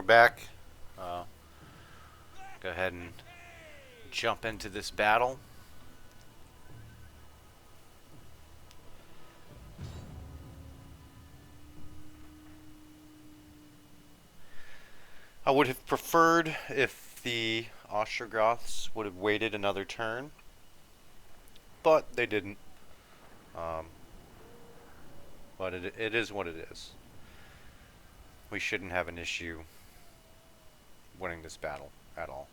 back. Uh, Go ahead and jump into this battle. I would have preferred if the Ostrogoths would have waited another turn, but they didn't. Um, but it is what it is. We shouldn't have an issue winning this battle at all.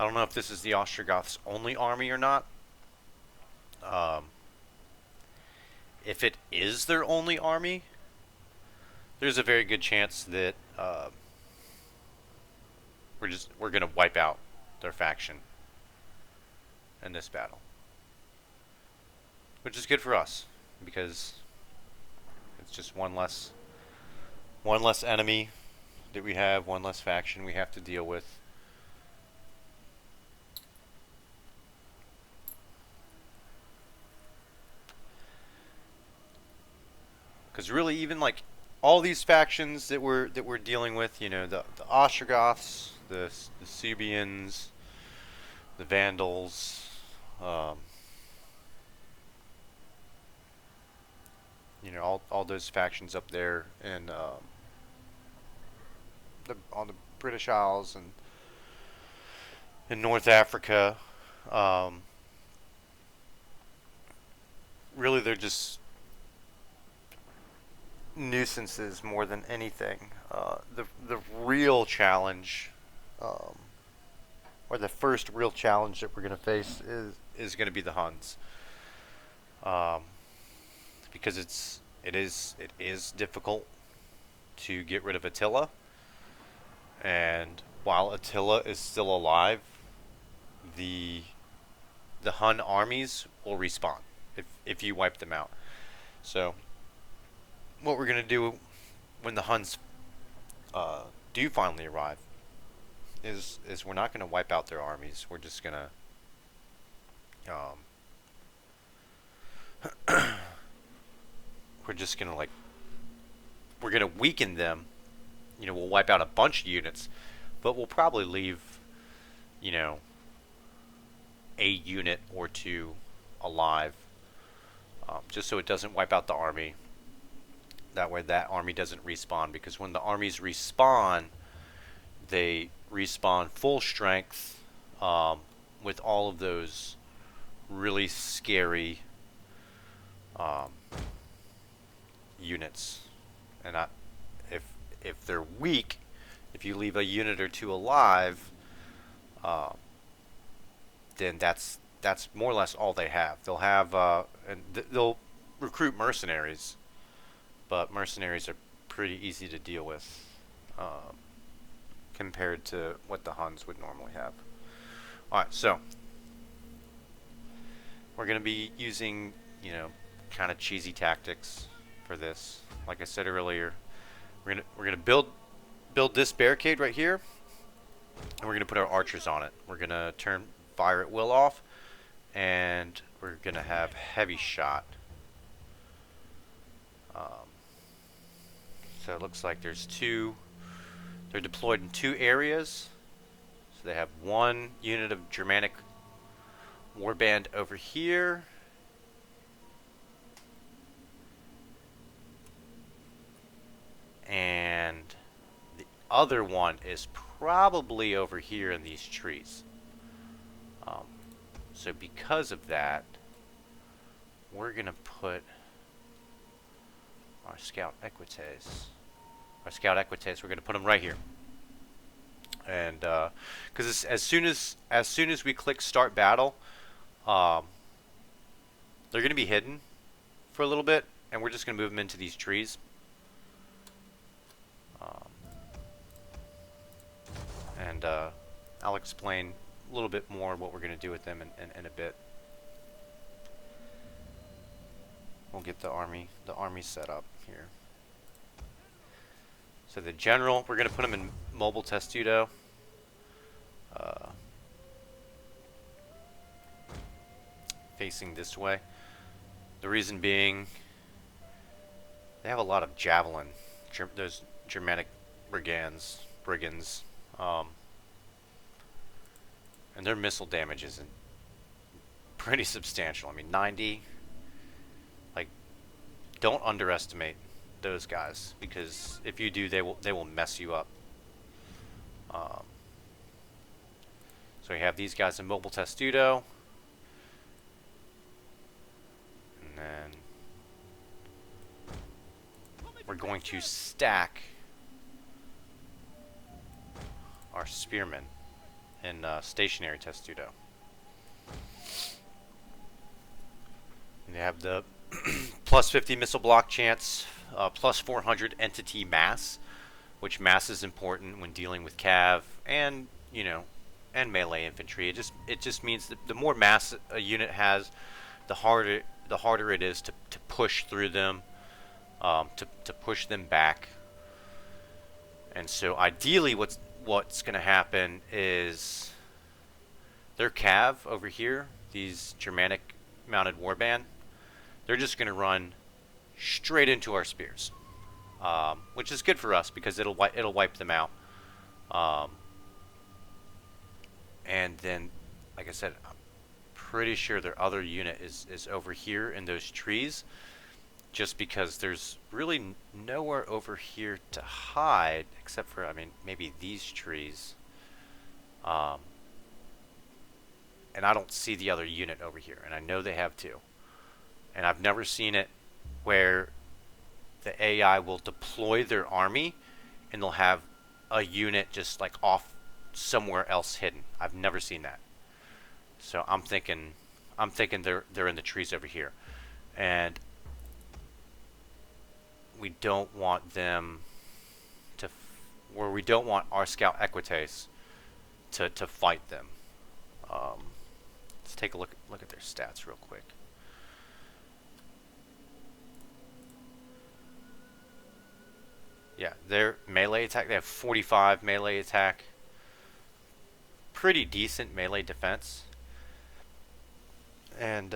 I don't know if this is the Ostrogoths' only army or not. Um, if it is their only army, there's a very good chance that we're gonna wipe out their faction in this battle, which is good for us because it's just one less enemy that we have, one less faction we have to deal with. Because really, even like all these factions that we're dealing with, you know, the Ostrogoths, the Suebians, the Vandals, um, you know, all those factions up there in on the British Isles and in North Africa. Um, Really, they're just nuisances more than anything. The real challenge, um, or the first real challenge that we're going to face is going to be the Huns, um, because it is difficult to get rid of Attila, and while Attila is still alive, the the Hun armies will respawn if you wipe them out. So what we're gonna do when the Huns do finally arrive is we're not gonna wipe out their armies. We're just gonna um, we're just gonna like we're gonna weaken them. You know, we'll wipe out a bunch of units, but we'll probably leave, you know, a unit or two alive, just so it doesn't wipe out the army. That way, that army doesn't respawn, because when the armies respawn, they respawn full strength, with all of those really scary um, units. And if if they're weak, if you leave a unit or two alive, uh, then that's more or less all they have. They'll have they'll recruit mercenaries, but mercenaries are pretty easy to deal with, um, compared to what the Huns would normally have. All right, so we're going to be using, you know, kind of cheesy tactics for this. Like I said earlier, we're gonna build this barricade right here, and we're gonna put our archers on it. We're gonna turn fire at will off, and we're gonna have heavy shot. Um, so it looks like there's two. They're deployed in two areas. So they have one unit of Germanic warband over here, and the other one is probably over here in these trees. Um, so because of that, we're gonna put our scout equites. We're gonna put them right here, and because as soon as we click start battle, um, they're gonna be hidden for a little bit, and we're just gonna move them into these trees. Um, and I'll explain a little bit more what we're gonna do with them in a bit. We'll get the army set up here. So the general, we're going to put him in mobile testudo. facing this way. The reason being, they have a lot of javelin. Those Germanic brigands, and their missile damage isn't pretty substantial. I mean, 90. Like, don't underestimate those guys, because if you do, they will mess you up. So we have these guys in mobile testudo, and then we're going to stack our spearmen in stationary testudo. And they have the plus 50 missile block chance, plus 400 entity mass, which mass is important when dealing with cav and, you know, and melee infantry. It just means that the more mass a unit has, the harder it is to push through them, to push them back. And so ideally, what's going to happen is their cav over here, these Germanic mounted warband, they're just going to run straight into our spears, which is good for us because it'll wipe them out. And then, like I said, I'm pretty sure their other unit is over here in those trees, just because there's really nowhere over here to hide except for, I mean, maybe these trees. And I don't see the other unit over here, and I know they have two. And I've never seen it where the AI will deploy their army and they'll have a unit just like off somewhere else hidden. I've never seen that. So I'm thinking they're in the trees over here, and we don't want them to, where we don't want our scout Equites to fight them. Let's take a look at their stats real quick. Yeah, their melee attack, they have 45 melee attack. Pretty decent melee defense. And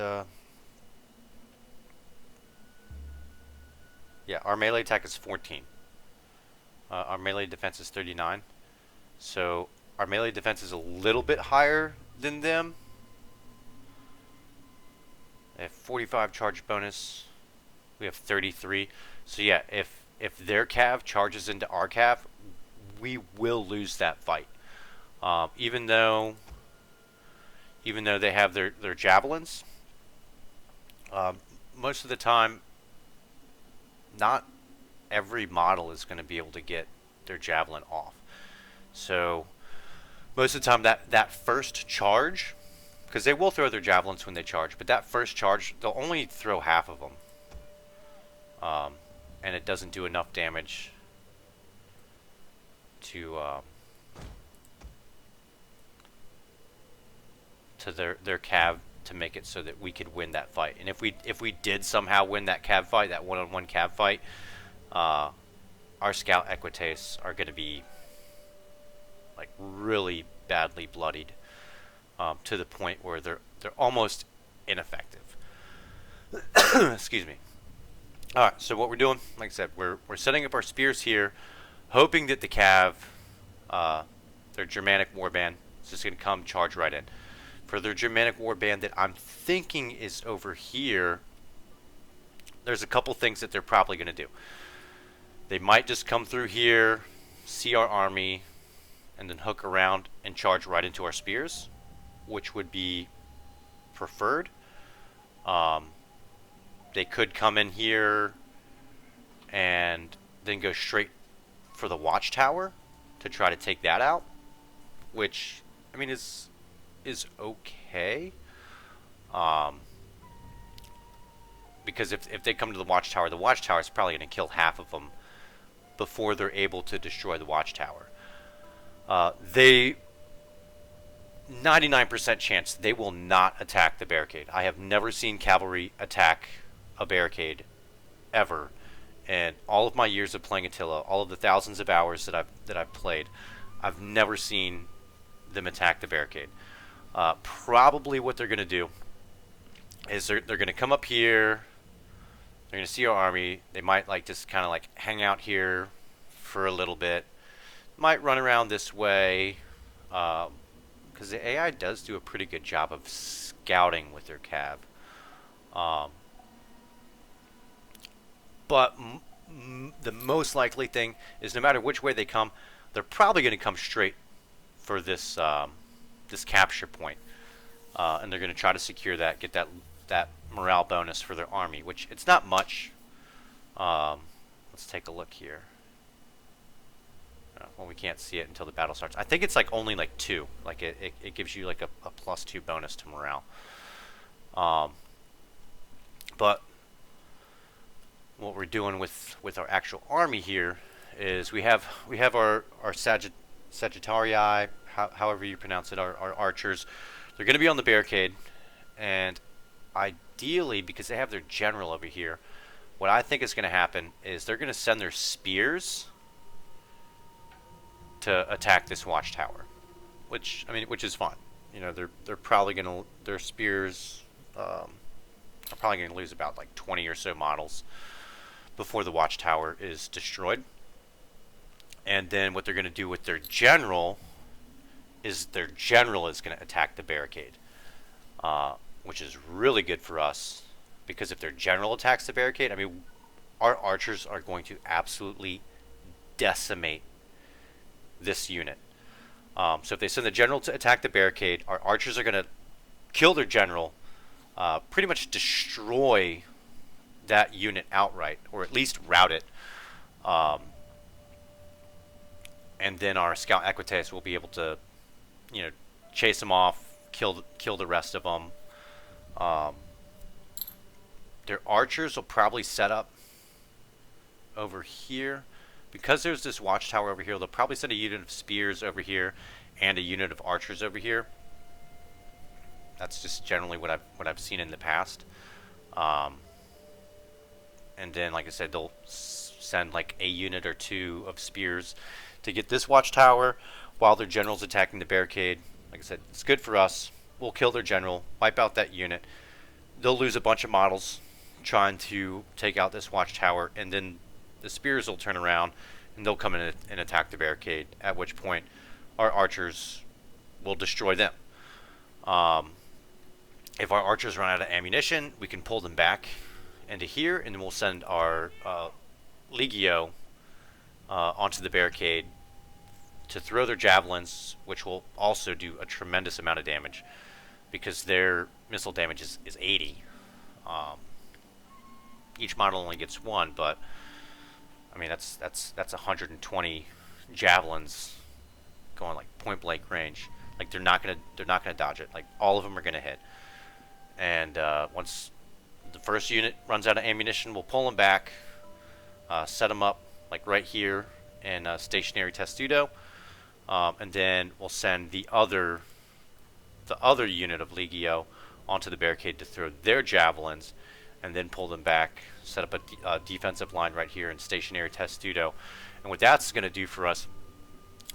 yeah, our melee attack is 14. Our melee defense is 39. So our melee defense is a little bit higher than them. They have 45 charge bonus. We have 33. So yeah, if their cav charges into our cav, we will lose that fight. Even though they have their javelins, most of the time, not every model is going to be able to get their javelin off. So most of the time, that first charge, because they will throw their javelins when they charge, but that first charge, they'll only throw half of them. And it doesn't do enough damage to their cav to make it so that we could win that fight. And if we did somehow win that cav fight, that one-on-one cav fight, our scout Equites are going to be like really badly bloodied, to the point where they're almost ineffective. Excuse me. All right, so what we're doing, like I said, we're setting up our spears here, hoping that the cav, their Germanic warband, is just going to come charge right in. For their Germanic warband that I'm thinking is over here, there's a couple things that they're probably going to do. They might just come through here, see our army, and then hook around and charge right into our spears, which would be preferred. They could come in here and then go straight for the watchtower to try to take that out, which, I mean, is okay. Because if they come to the watchtower is probably going to kill half of them before they're able to destroy the watchtower. They 99% chance they will not attack the barricade. I have never seen cavalry attack a barricade ever, and all of my years of playing Attila, all of the thousands of hours that I've played, I've never seen them attack the barricade. Probably what they're going to do is they're going to come up here. They're going to see our army. They might like just kind of like hang out here for a little bit. Might run around this way, because the AI does do a pretty good job of scouting with their cav. Um, but the most likely thing is no matter which way they come, they're probably going to come straight for this capture point. And they're going to try to secure that, get that morale bonus for their army, which it's not much. Let's take a look here. Well, we can't see it until the battle starts. I think it's like only like 2. Like it gives you like a +2 bonus to morale. But what we're doing with our actual army here is we have our Sagittarii, however you pronounce it, our archers. They're going to be on the barricade, and ideally, because they have their general over here, what I think is going to happen is they're going to send their spears to attack this watchtower, which is fine. You know, they're probably going to, their spears are probably going to lose about like 20 or so models before the watchtower is destroyed. And then what they're going to do with their general is going to attack the barricade, which is really good for us, because if their general attacks the barricade, I mean, our archers are going to absolutely decimate this unit. So if they send the general to attack the barricade, our archers are going to kill their general, pretty much destroy that unit outright, or at least rout it. And then our scout equites will be able to, you know, chase them off, kill the rest of them. Their archers will probably set up over here. Because there's this watchtower over here, they'll probably send a unit of spears over here and a unit of archers over here. That's just generally what I've seen in the past. And then, like I said, they'll send like a unit or 2 of spears to get this watchtower while their general's attacking the barricade. Like I said, it's good for us. We'll kill their general, wipe out that unit. They'll lose a bunch of models trying to take out this watchtower, and then the spears will turn around and they'll come in and attack the barricade, at which point our archers will destroy them. If our archers run out of ammunition, we can pull them back into here, and then we'll send our Legio onto the barricade to throw their javelins, which will also do a tremendous amount of damage, because their missile damage is 80. Each model only gets 1, but I mean that's 120 javelins going like point blank range. Like they're not gonna dodge it. Like all of them are gonna hit. And once the first unit runs out of ammunition, we'll pull them back, set them up like right here in stationary testudo, and then we'll send the other unit of Legio onto the barricade to throw their javelins, and then pull them back, set up a defensive line right here in stationary testudo. And what that's going to do for us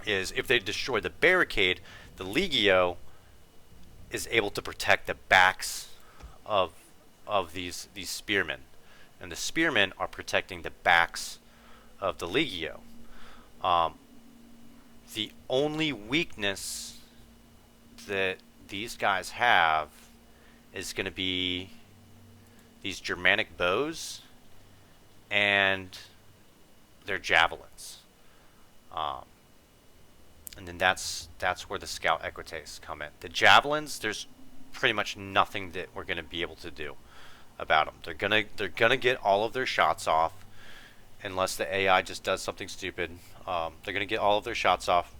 is, if they destroy the barricade, the Legio is able to protect the backs of these spearmen, and the spearmen are protecting the backs of the Legio. The only weakness that these guys have is going to be these Germanic bows and their javelins. And then that's where the scout equites come in. The javelins, there's pretty much nothing that we're going to be able to do about them. They're gonna get all of their shots off, unless the AI just does something stupid. They're gonna get all of their shots off.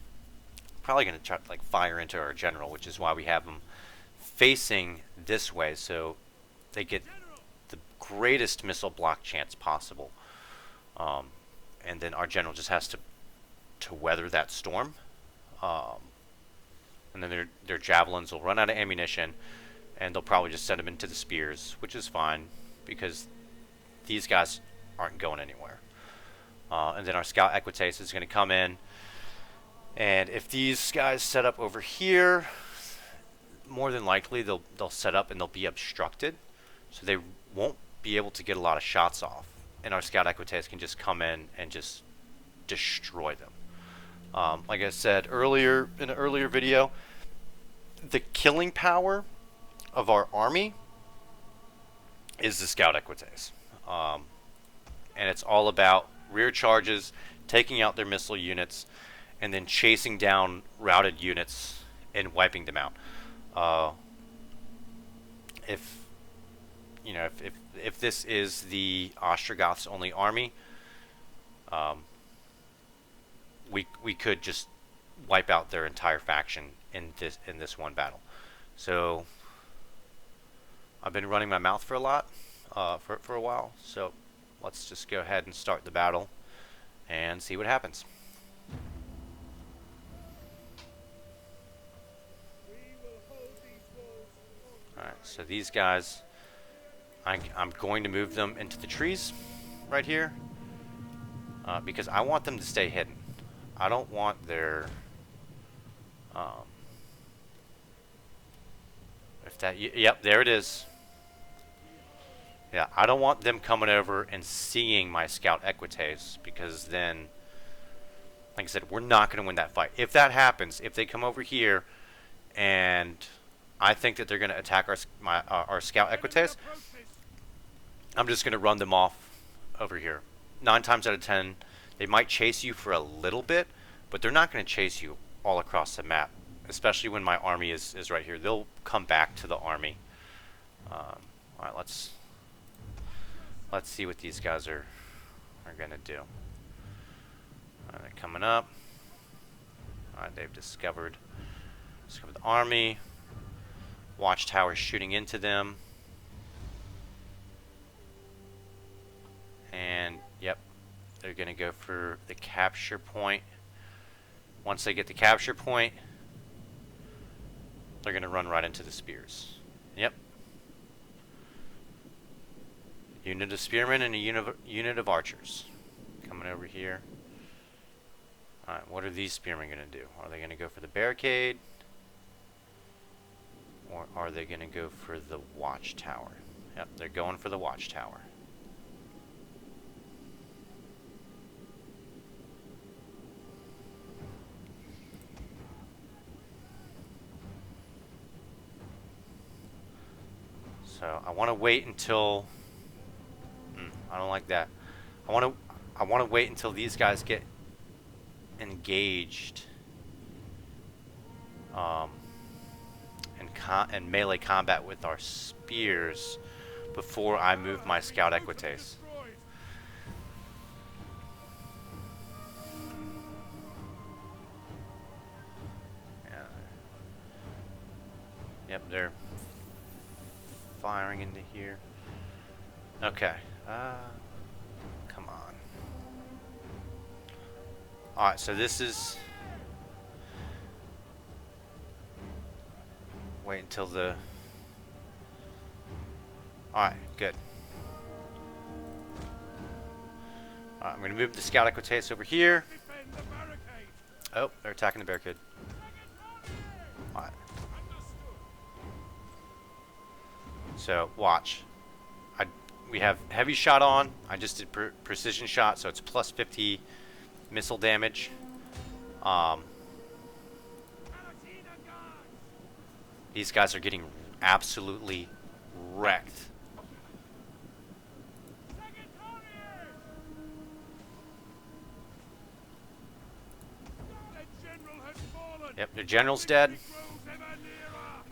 Probably gonna try to like fire into our general, which is why we have them facing this way, so they get the greatest missile block chance possible. And then our general just has to weather that storm. And then their javelins will run out of ammunition, and they'll probably just send them into the spears, which is fine, because these guys aren't going anywhere. And then our scout equites is going to come in, and if these guys set up over here, more than likely they'll set up and they'll be obstructed. so they won't be able to get a lot of shots off, and our Scout Equites can just come in and just destroy them. Like I said earlier in an earlier video, the killing power of our army is the Scout Equites. And it's all about rear charges, taking out their missile units, and then chasing down routed units and wiping them out. If you know, if this is the Ostrogoths only army, we could just wipe out their entire faction in this one battle. So I've been running my mouth for a lot for a while. So let's just go ahead and start the battle and see what happens. Alright, so these guys, I'm going to move them into the trees right here because I want them to stay hidden. I don't want their yep, there it is. Yeah, I don't want them coming over and seeing my Scout Equites, because then, like I said, we're not going to win that fight. If that happens, if they come over here and I think that they're going to attack our Scout Equites, I'm just going to run them off over here. 9 times out of 10, they might chase you for a little bit, but they're not going to chase you all across the map, especially when my army is right here. They'll come back to the army. Alright, let's see what these guys are going to do. They're coming up. Alright, they've discovered the army. Watchtower shooting into them. And, yep, they're going to go for the capture point. Once they get the capture point, they're going to run right into the spears. Yep. Unit of spearmen and a unit of archers coming over here. Alright, what are these spearmen going to do? Are they going to go for the barricade? Or are they going to go for the watchtower? Yep, they're going for the watchtower. So I want to wait until I don't like that. I want to wait until these guys get engaged in melee combat with our spears before I move my Scout Equites. Yeah. Yep, they're firing into here. Okay. Come on. Alright, so this is... Wait until the... Alright, good. Alright, I'm going to move the Scout Equites over here. Oh, they're attacking the barricade. Alright. So, watch. We have heavy shot on. I just did precision shot, so it's plus 50 missile damage. These guys are getting absolutely wrecked. Yep, their general's dead.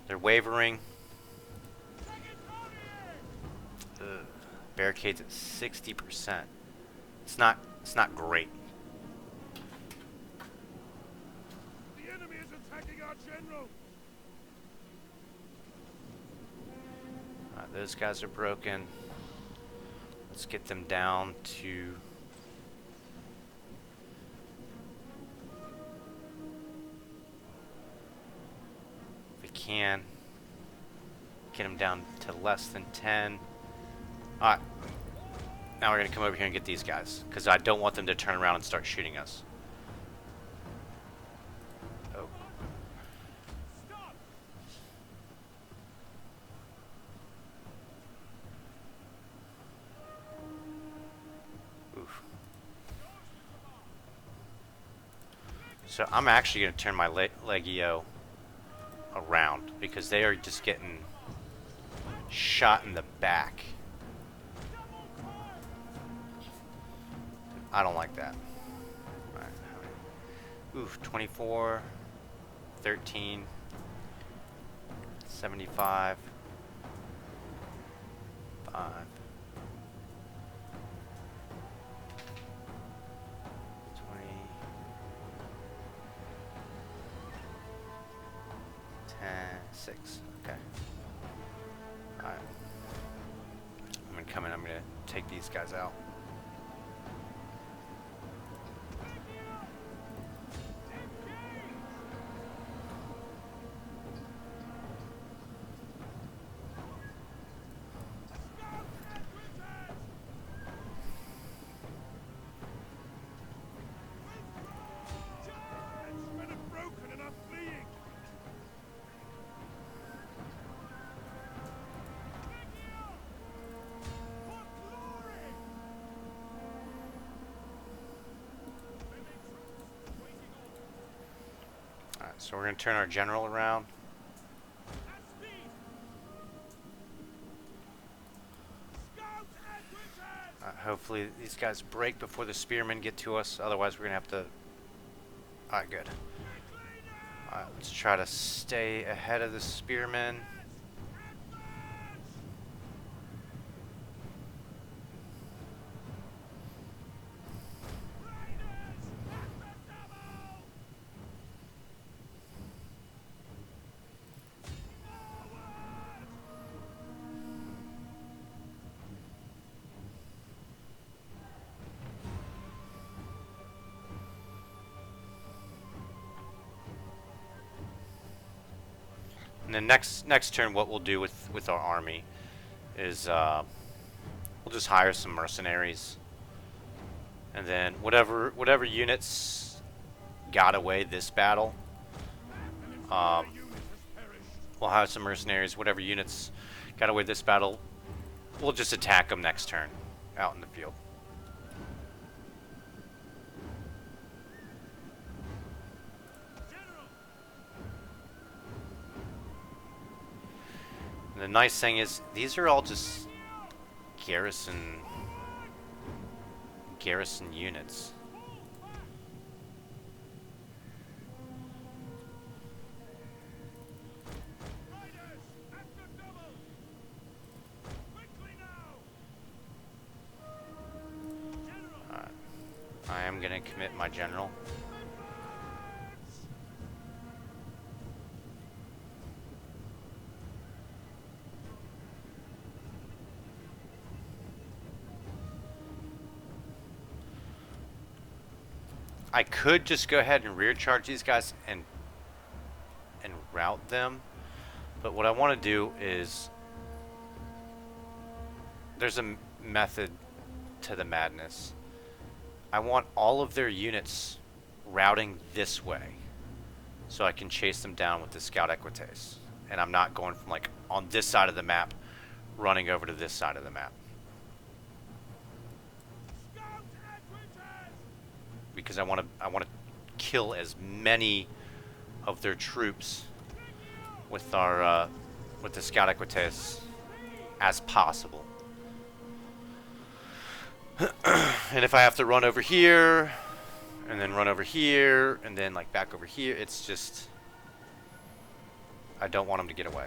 They're wavering. Barricades at 60%. It's not great. The enemy is attacking our general. Those guys are broken. Let's get them down to... If we can, get them down to less than 10. Alright, now we're going to come over here and get these guys, because I don't want them to turn around and start shooting us. Oh. So I'm actually going to turn my Legio around because they are just getting shot in the back. I don't like that. Alright, oof, 24, 13, 75, 5. 20, 10, 6. Okay. Alright. I'm gonna come in, I'm gonna take these guys out. Men are broken and are fleeing. For glory! Alright, so we're gonna turn our general around. At speed! Scout Equitas! Hopefully these guys break before the spearmen get to us, otherwise we're gonna have to... Alright, good. Alright, let's try to stay ahead of the spearmen. And then next turn, what we'll do with our army is we'll just hire some mercenaries, and then whatever units got away this battle, we'll have some mercenaries. Whatever units got away this battle, we'll just attack them next turn out in the field. And the nice thing is, these are all just garrison units. I am gonna commit my general. I could just go ahead and rear charge these guys and rout them, but what I want to do is, there's a method to the madness. I want all of their units routing this way so I can chase them down with the Scout Equites, and I'm not going from like on this side of the map running over to this side of the map, because I want to kill as many of their troops with our with the Scout Equites as possible. And if I have to run over here and then run over here and then like back over here, it's just, I don't want them to get away.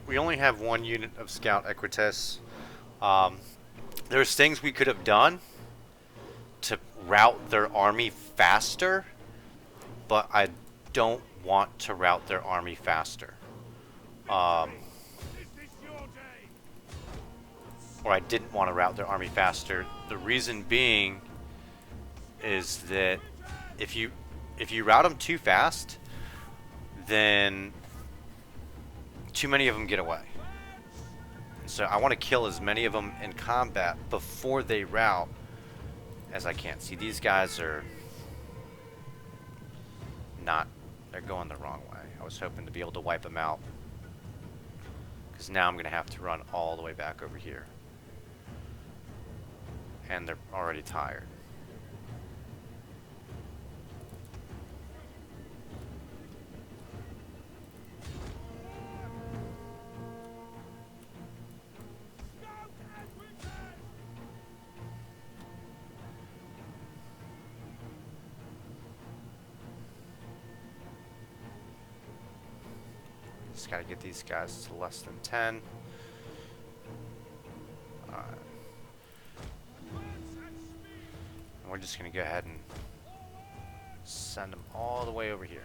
We only have one unit of Scout Equites. There's things we could have done to route their army faster, but I don't want to route their army faster. Is this your day? Or I didn't want to route their army faster. The reason being is that if you route them too fast, then too many of them get away. So I want to kill as many of them in combat before they route as I can. See, these guys are not, they're going the wrong way. I was hoping to be able to wipe them out, because now I'm going to have to run all the way back over here. And they're already tired. Just gotta get these guys to less than 10. Alright. And we're just gonna go ahead and send them all the way over here.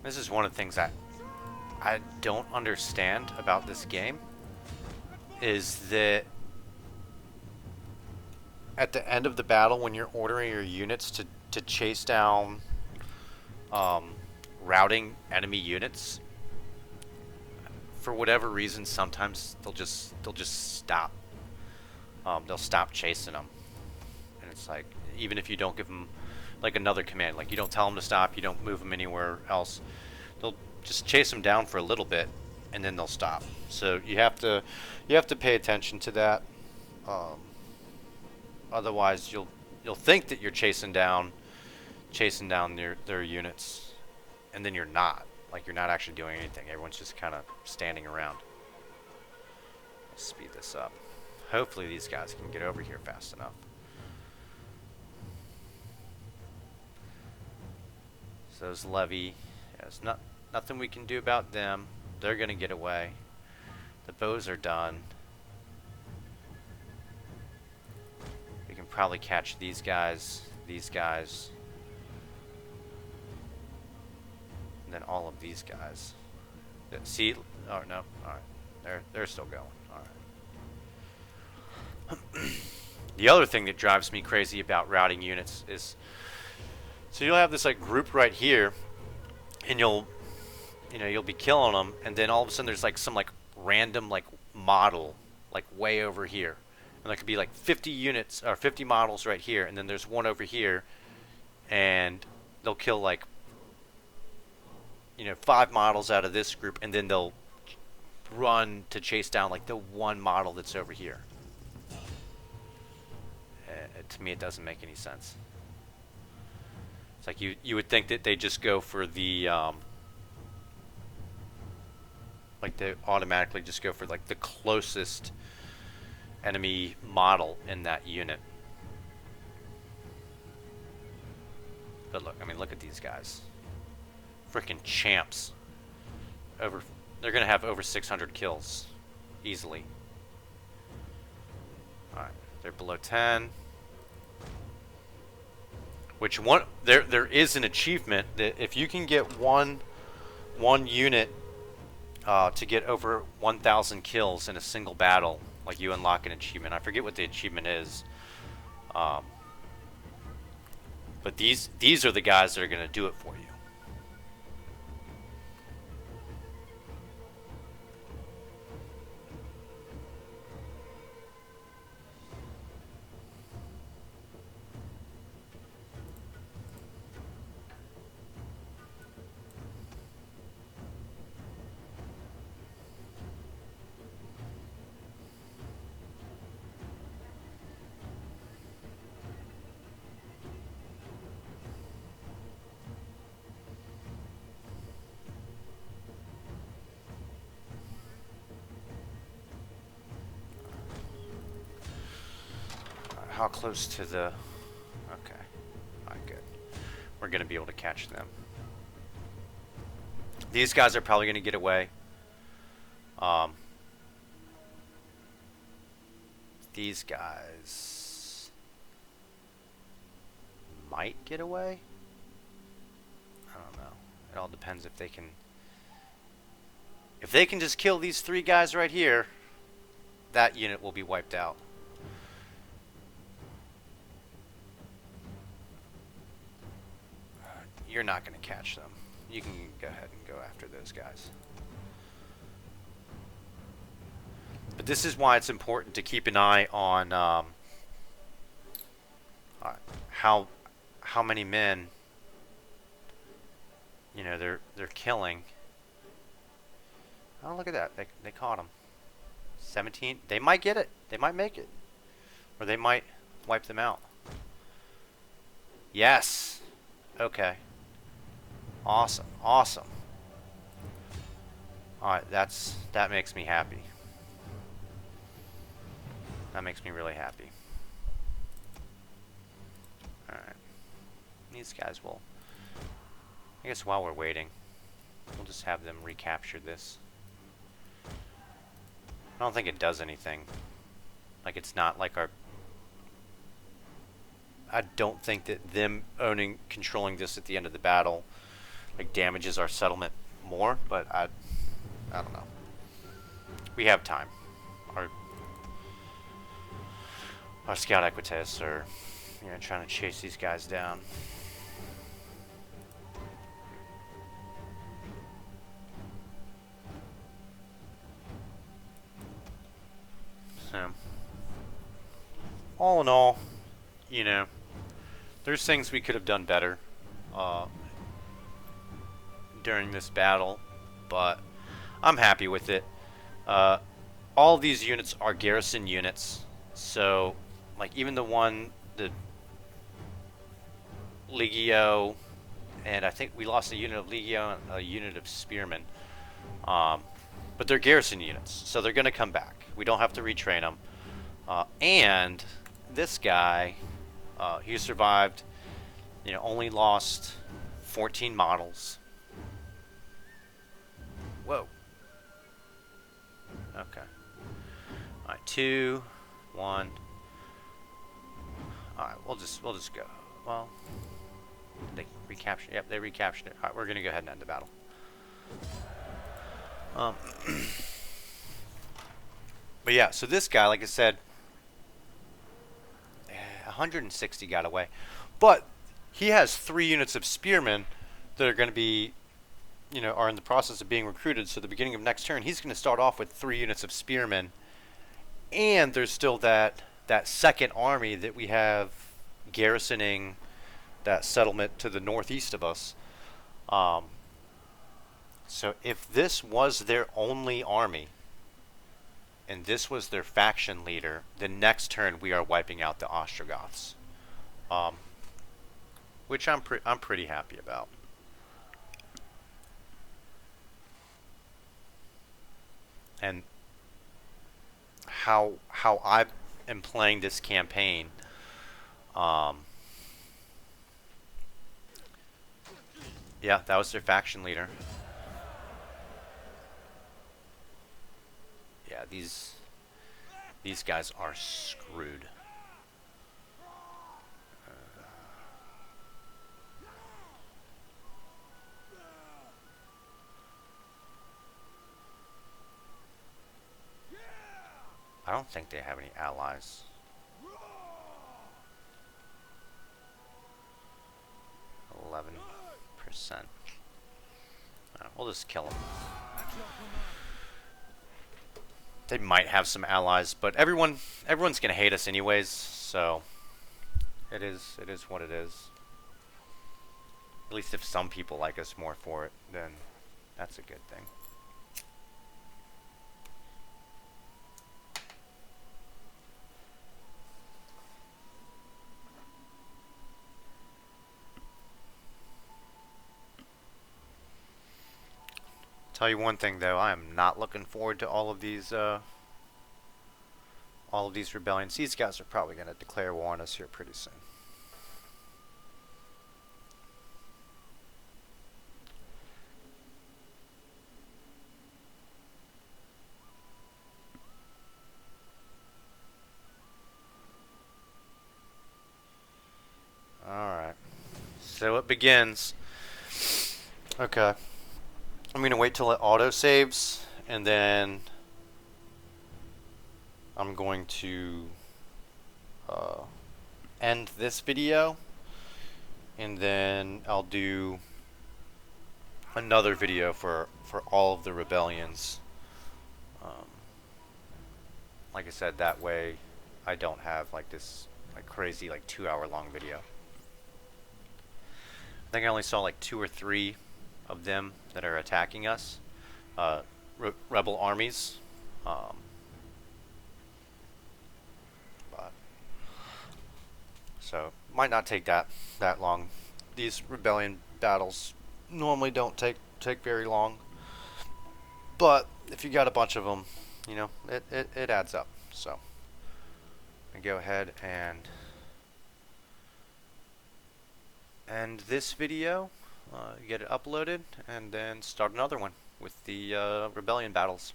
This is one of the things that I don't understand about this game, is that at the end of the battle, when you're ordering your units to chase down routing enemy units, for whatever reason, sometimes they'll just stop. They'll stop chasing them, and it's like, even if you don't give them like another command, like you don't tell them to stop, you don't move them anywhere else, they'll just chase them down for a little bit, and then they'll stop. So you have to pay attention to that. Otherwise, you'll think that you're chasing down their units, and then you're not. Like, you're not actually doing anything. Everyone's just kind of standing around. Let's speed this up. Hopefully these guys can get over here fast enough. So those levy, there's nothing we can do about them. They're gonna get away. The bows are done. We can probably catch these guys, and then all of these guys. See? Oh no! All right, they're still going. All right. The other thing that drives me crazy about routing units is, so you'll have this like group right here, and you'll be killing them, and then all of a sudden there's like some like random like model like way over here, and there could be like 50 units or 50 models right here, and then there's one over here, and they'll kill like 5 models out of this group, and then they'll run to chase down like the one model that's over here. To me, it doesn't make any sense. It's like you would think that they just go for the like they automatically just go for like the closest enemy model in that unit. But look, I mean, look at these guys. Freaking champs. They're gonna have over 600 kills easily. All right, they're below 10. Which one? There is an achievement that if you can get one unit to get over 1,000 kills in a single battle, like, you unlock an achievement. I forget what the achievement is. But these are the guys that are gonna do it for you. How close to the... Okay. Alright, good. We're going to be able to catch them. These guys are probably going to get away. These guys... might get away. I don't know. It all depends if they can. If they can just kill these 3 guys right here, that unit will be wiped out. You're not going to catch them. You can go ahead and go after those guys. But this is why it's important to keep an eye on how many men, you know, they're killing. Oh, look at that! They caught him. 17. They might get it. They might make it, or they might wipe them out. Yes. Okay. Awesome. Awesome. All right. That makes me happy. That makes me really happy. All right. These guys will. I guess while we're waiting, we'll just have them recapture this. I don't think it does anything. Like, it's not like our... I don't think that them controlling this at the end of the battle, like, damages our settlement more, but I don't know. We have time. Our scout equites are, you know, trying to chase these guys down. So, all in all, you know, there's things we could have done better during this battle, but I'm happy with it. All of these units are garrison units, so, like, even the Legio, and I think we lost a unit of Legio and a unit of Spearmen, but they're garrison units, so they're going to come back. We don't have to retrain them. And this guy, he survived, you know, only lost 14 models. Whoa. Okay. Alright, 2, 1. Alright, we'll just go. Well, they recaptured. Yep, they recaptured it. Alright, we're gonna go ahead and end the battle. But yeah, so this guy, like I said, 160 got away. But he has 3 units of spearmen that are going to be, you know, are in the process of being recruited. So at the beginning of next turn, he's going to start off with 3 units of spearmen. And there's still that second army that we have garrisoning that settlement to the northeast of us. So if this was their only army, and this was their faction leader, the next turn we are wiping out the Ostrogoths, which I'm pretty happy about. And how I am playing this campaign, yeah, that was their faction leader. Yeah, these guys are screwed. I don't think they have any allies. %. We'll just kill them. They might have some allies, but everyone's gonna hate us anyways, so it is what it is. At least if some people like us more for it, then that's a good thing. Tell you one thing though, I am not looking forward to all of these rebellions. These guys are probably going to declare war on us here pretty soon. All right. So it begins. Okay. I'm going to wait till it auto saves, and then I'm going to uh, end this video, and then I'll do another video for all of the rebellions. Um, like I said, that way I don't have like this like crazy like 2 hour long video. I think I only saw like 2 or 3 of them that are attacking us. Rebel armies. Um, but so might not take that long. These rebellion battles normally don't take very long, but if you got a bunch of them, you know it adds up. So I go ahead and end this video, get it uploaded, and then start another one with the rebellion battles.